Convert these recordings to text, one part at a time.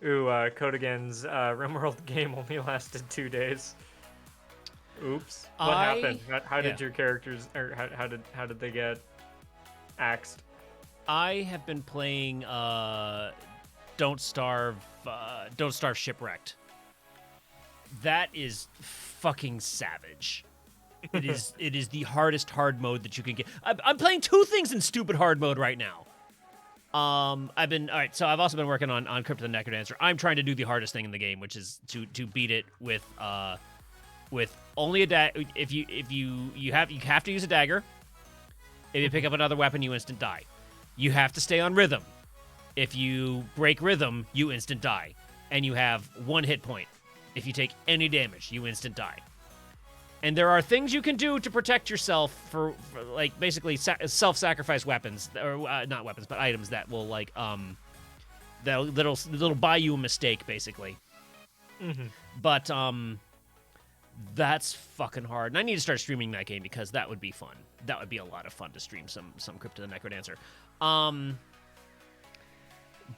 Ooh, Kodogen's Rimworld game only lasted 2 days. Oops. What happened? How Yeah. did your characters, or how did they get axed? I have been playing Don't Starve Shipwrecked. That is fucking savage. It is the hardest hard mode that you can get. I'm playing two things in stupid hard mode right now. I've been all right. So I've also been working on Crypt of the Necrodancer. I'm trying to do the hardest thing in the game, which is to beat it with only a dagger. If you have to use a dagger. If you pick up another weapon, you instant die. You have to stay on rhythm. If you break rhythm, you instant die, and you have 1 hit point. If you take any damage, you instant die. And there are things you can do to protect yourself for like basically self-sacrifice weapons, or not weapons, but items that will like that'll buy you a mistake basically. Mm-hmm. But that's fucking hard, and I need to start streaming that game because that would be fun. That would be a lot of fun to stream some Crypt of the Necrodancer.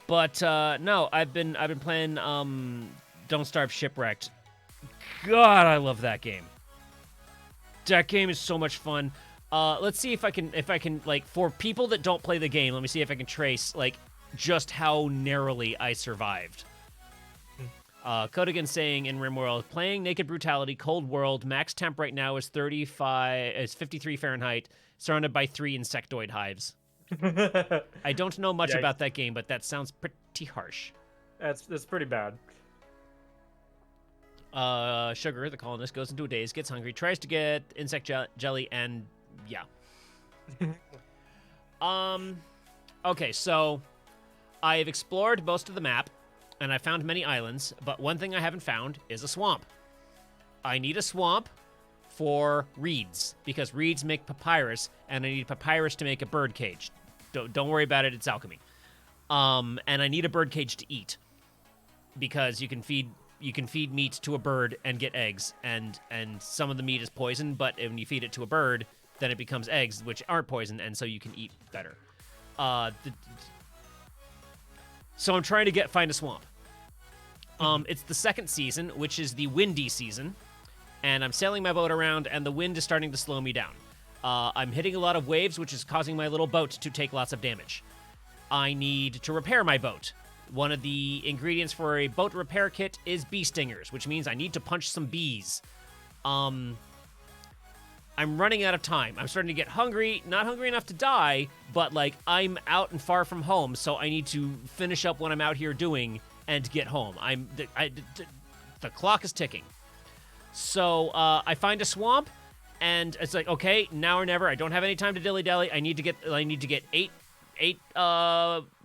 But no, I've been playing Don't Starve Shipwrecked. God, I love that game. That game is so much fun. Let's see if I can like, for people that don't play the game, let me see if I can trace like just how narrowly I survived. Kodogen saying in Rimworld, playing Naked Brutality, Cold World, max temp right now is 53 Fahrenheit, surrounded by 3 insectoid hives. I don't know much about that game, but that sounds pretty harsh. That's pretty bad. Sugar, the colonist, goes into a daze, gets hungry, tries to get insect jelly, and yeah. Okay, so I've explored most of the map, and I found many islands, but one thing I haven't found is a swamp. I need a swamp for reeds, because reeds make papyrus, and I need papyrus to make a bird cage. Don't worry about it, it's alchemy. And I need a bird cage to eat, because you can feed meat to a bird and get eggs, and some of the meat is poison, but when you feed it to a bird, then it becomes eggs, which aren't poison, and so you can eat better. So I'm trying to find a swamp. It's the second season, which is the windy season, and I'm sailing my boat around, and the wind is starting to slow me down. I'm hitting a lot of waves, which is causing my little boat to take lots of damage. I need to repair my boat. One of the ingredients for a boat repair kit is bee stingers, which means I need to punch some bees. I'm running out of time. I'm starting to get hungry, not hungry enough to die, but like I'm out and far from home, so I need to finish up what I'm out here doing and get home. The clock is ticking. So I find a swamp, and it's like, okay, now or never. I don't have any time to dilly-dally. I need to get eight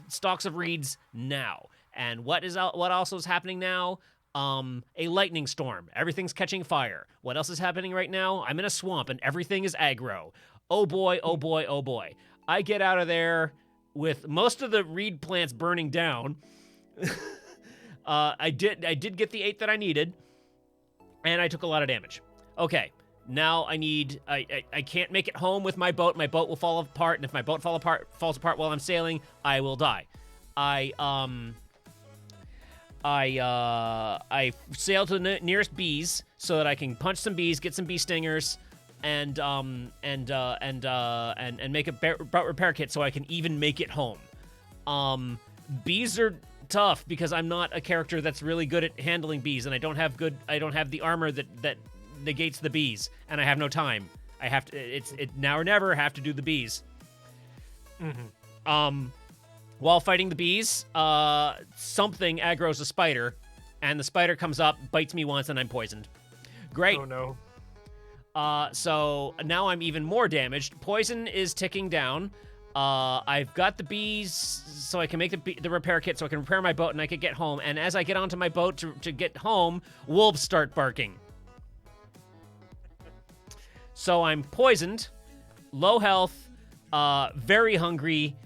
stalks of reeds now. And what also is happening now? A lightning storm. Everything's catching fire. What else is happening right now? I'm in a swamp and everything is aggro. Oh boy, oh boy, oh boy. I get out of there with most of the reed plants burning down. I did get the 8 that I needed, and I took a lot of damage. Okay, now I can't make it home with my boat. My boat will fall apart, and if my boat falls apart while I'm sailing, I will die. I sail to the nearest bees so that I can punch some bees, get some bee stingers, and make a boat repair kit so I can even make it home. Bees are tough because I'm not a character that's really good at handling bees, and I don't have the armor that negates the bees, and I have no time. I have to. It's now or never. Have to do the bees. Mm-hmm. While fighting the bees, something aggroes a spider, and the spider comes up, bites me once, and I'm poisoned. Great. Oh no. So now I'm even more damaged. Poison is ticking down. I've got the bees, so I can make the repair kit, so I can repair my boat, and I can get home. And as I get onto my boat to get home, wolves start barking. So I'm poisoned, low health, very hungry,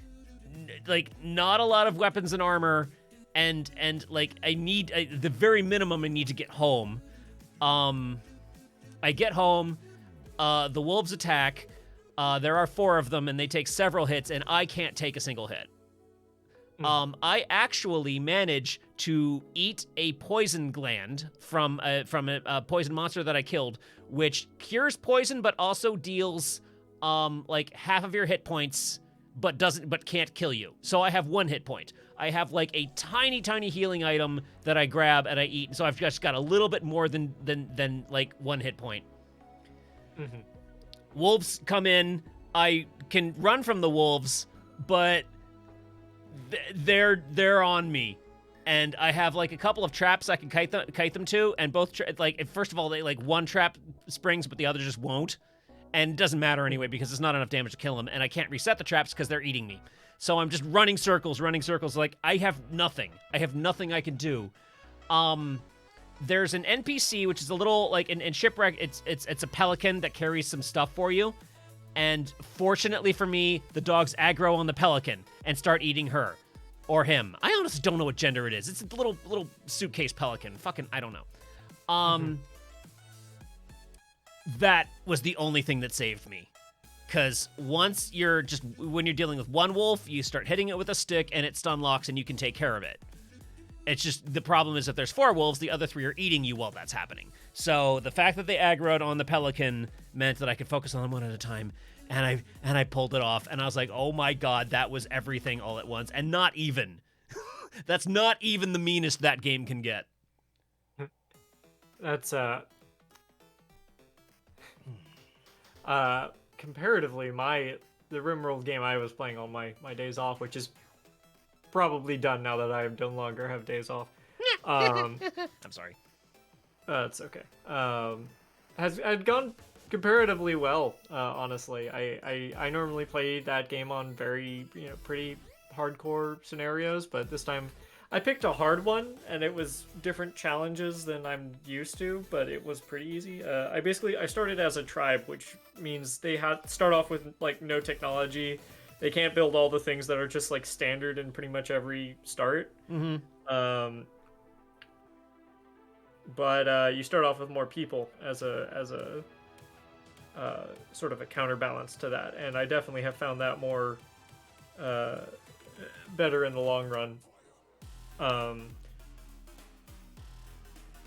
like not a lot of weapons and armor, and like I need the very minimum. I need to get home. I get home. The wolves attack. There are 4 of them, and they take several hits, and I can't take a single hit. I actually manage to eat a poison gland from a poison monster that I killed, which cures poison but also deals like half of your hit points, but can't kill you. So I have 1 hit point. I have like a tiny healing item that I grab and I eat, so I've just got a little bit more than like 1 hit point. Wolves come in. I can run from the wolves, but they're on me, and I have like a couple of traps I can kite them to, and both first of all they like one trap springs, but the other just won't, and it doesn't matter anyway because it's not enough damage to kill them, and I can't reset the traps because they're eating me. So I'm just running circles. Like I have nothing I can do. There's an NPC which is a little like in Shipwreck. It's a pelican that carries some stuff for you. And fortunately for me, the dogs aggro on the pelican and start eating her. Or him. I honestly don't know what gender it is. It's a little suitcase pelican. Fucking, I don't know. That was the only thing that saved me. Because when you're dealing with one wolf, you start hitting it with a stick and it stun locks and you can take care of it. It's just, the problem is if there's 4 wolves, the other 3 are eating you while that's happening. So the fact that they aggroed on the pelican meant that I could focus on them one at a time, and I pulled it off, and I was like, oh my god, that was everything all at once, and not even. That's not even the meanest that game can get. That's, comparatively, the Rimworld game I was playing on my days off, which is probably done now that I no longer have days off. I'm sorry. It's okay. Had gone comparatively well, honestly. I normally play that game on very, pretty hardcore scenarios, but this time I picked a hard one, and it was different challenges than I'm used to, but it was pretty easy. I started as a tribe, which means they start off with like no technology. They can't build all the things that are just like standard in pretty much every start. But you start off with more people as a sort of a counterbalance to that, and I definitely have found that more better in the long run.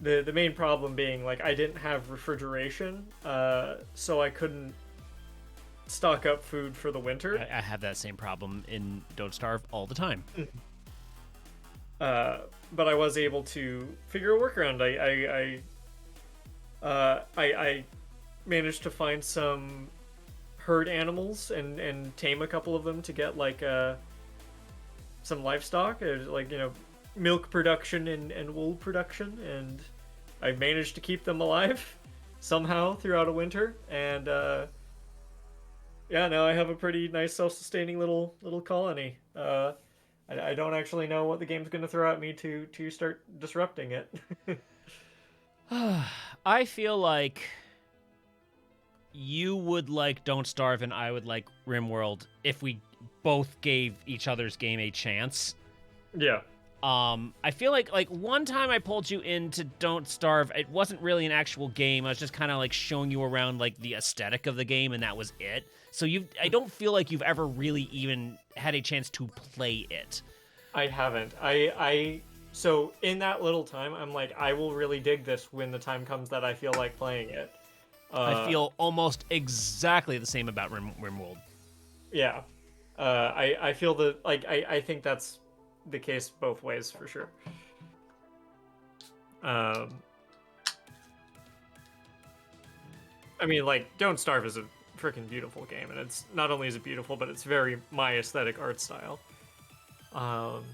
The main problem being like I didn't have refrigeration, so I couldn't stock up food for the winter. I have that same problem in Don't Starve all the time. But I was able to figure a workaround. I managed to find some herd animals and tame a couple of them to get like some livestock, like milk production and wool production, and I managed to keep them alive somehow throughout a winter, and yeah, now I have a pretty nice self-sustaining little colony. I don't actually know what the game's going to throw at me to start disrupting it. I feel like you would like Don't Starve and I would like Rimworld if we both gave each other's game a chance. Yeah. I feel like one time I pulled you into Don't Starve, it wasn't really an actual game. I was just kind of like showing you around like the aesthetic of the game, and that was it. So I don't feel like you've ever really even had a chance to play it. I haven't. So in that little time, I'm like, I will really dig this when the time comes that I feel like playing it. I feel almost exactly the same about Rimworld. Yeah. I feel that, like, I think that's the case both ways for sure. I mean, like, Don't Starve is a freaking beautiful game, and it's not only is it beautiful, but it's very my aesthetic art style. And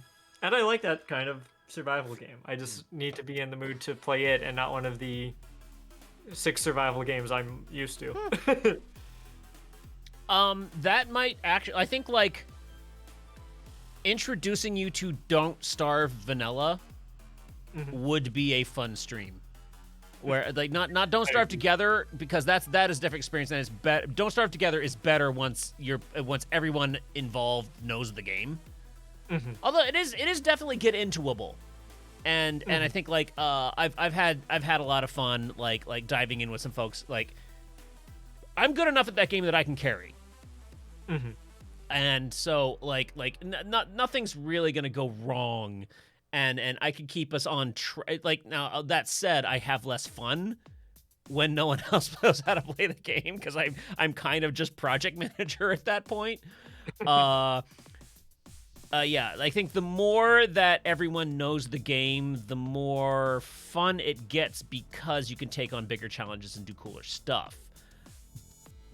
I like that kind of survival game. I just need to be in the mood to play it and not one of the 6 survival games I'm used to. That might actually, I think, like, introducing you to Don't Starve Vanilla would be a fun stream. Where, like, not Don't Starve Together, because that is a different experience, and it's better. Don't Starve Together is better once everyone involved knows the game. Although it is definitely get intoable, and I think like I've had a lot of fun like diving in with some folks. Like, I'm good enough at that game that I can carry. And so nothing's really gonna go wrong, and I can keep us on like. Now that said, I have less fun when no one else knows how to play the game, because I'm kind of just project manager at that point. uh yeah, I think the more that everyone knows the game, the more fun it gets, because you can take on bigger challenges and do cooler stuff,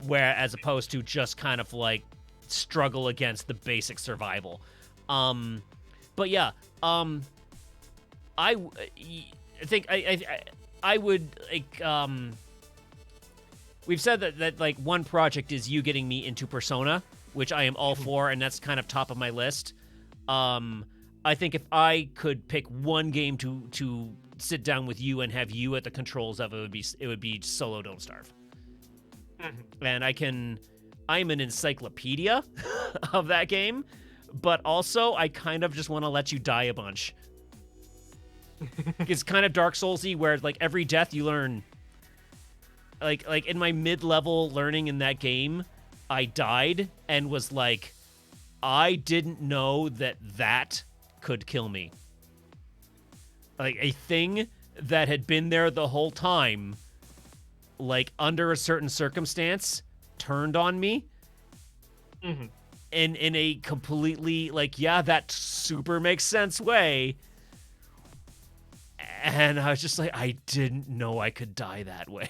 where as opposed to just kind of like struggle against the basic survival. But yeah, I think I would like we've said that like one project is you getting me into Persona, which I am all for, and that's kind of top of my list. I think if I could pick one game to sit down with you and have you at the controls of, it would be Solo Don't Starve. And I'm an encyclopedia of that game, but also I kind of just want to let you die a bunch. It's kind of Dark Souls-y, where like every death you learn. Like in my mid-level learning in that game, I died and was like, I didn't know that could kill me. Like a thing that had been there the whole time, like under a certain circumstance, turned on me. Mm-hmm. In a completely like, yeah, that super makes sense way. And I was just like, I didn't know I could die that way.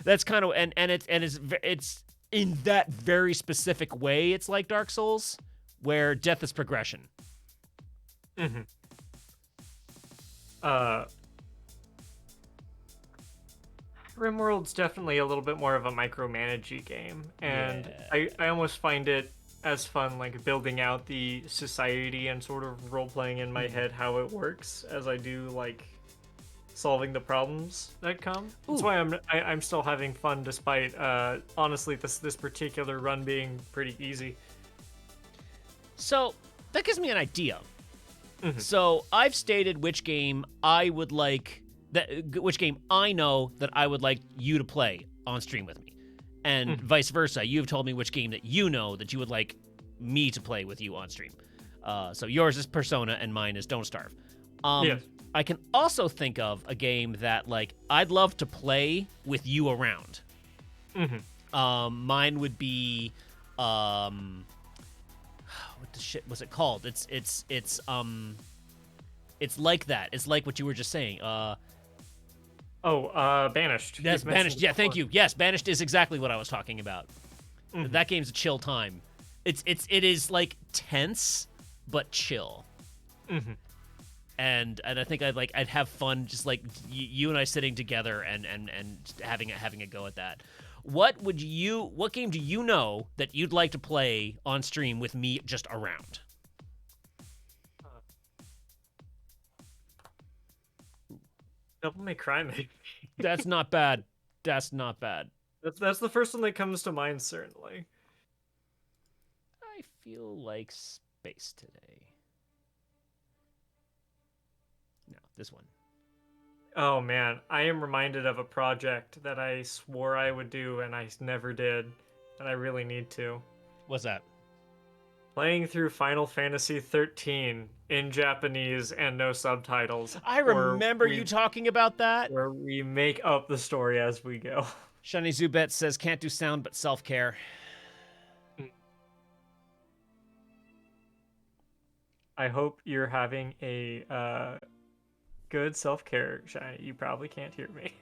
That's kind of and it's in that very specific way. It's like Dark Souls, where death is progression. Mm-hmm. Rimworld's definitely a little bit more of a micromanagey game, and I almost find it as fun like building out the society and sort of role playing in my head how it works as I do like solving the problems that come. That's why I'm still having fun despite honestly this particular run being pretty easy. So that gives me an idea. Mm-hmm. So I've stated which game I would like which game I know that I would like you to play on stream with me, and vice versa. You've told me which game that you know that you would like me to play with you on stream. So yours is Persona and mine is Don't Starve. Yes. I can also think of a game that like I'd love to play with you around. Mine would be what the shit was it called? It's like that. It's like what you were just saying. Banished. Yes, You've mentioned Banished. Yeah, it thank before. you. Yes, Banished is exactly what I was talking about. That game's a chill time. It is like tense but chill. And I think I'd have fun just like you and I sitting together and having a go at that. What game do you know that you'd like to play on stream with me just around? Devil May Cry, maybe. That's not bad. That's not bad. That's the first one that comes to mind, certainly. I feel like space today. No, this one. Oh man, I am reminded of a project that I swore I would do and I never did, and I really need to. What's that? Playing through Final Fantasy 13 in Japanese and no subtitles. I remember you talking about that. Where we make up the story as we go. Shani Zubet says can't do sound but self-care. I hope you're having a good self-care, Shiny. You probably can't hear me.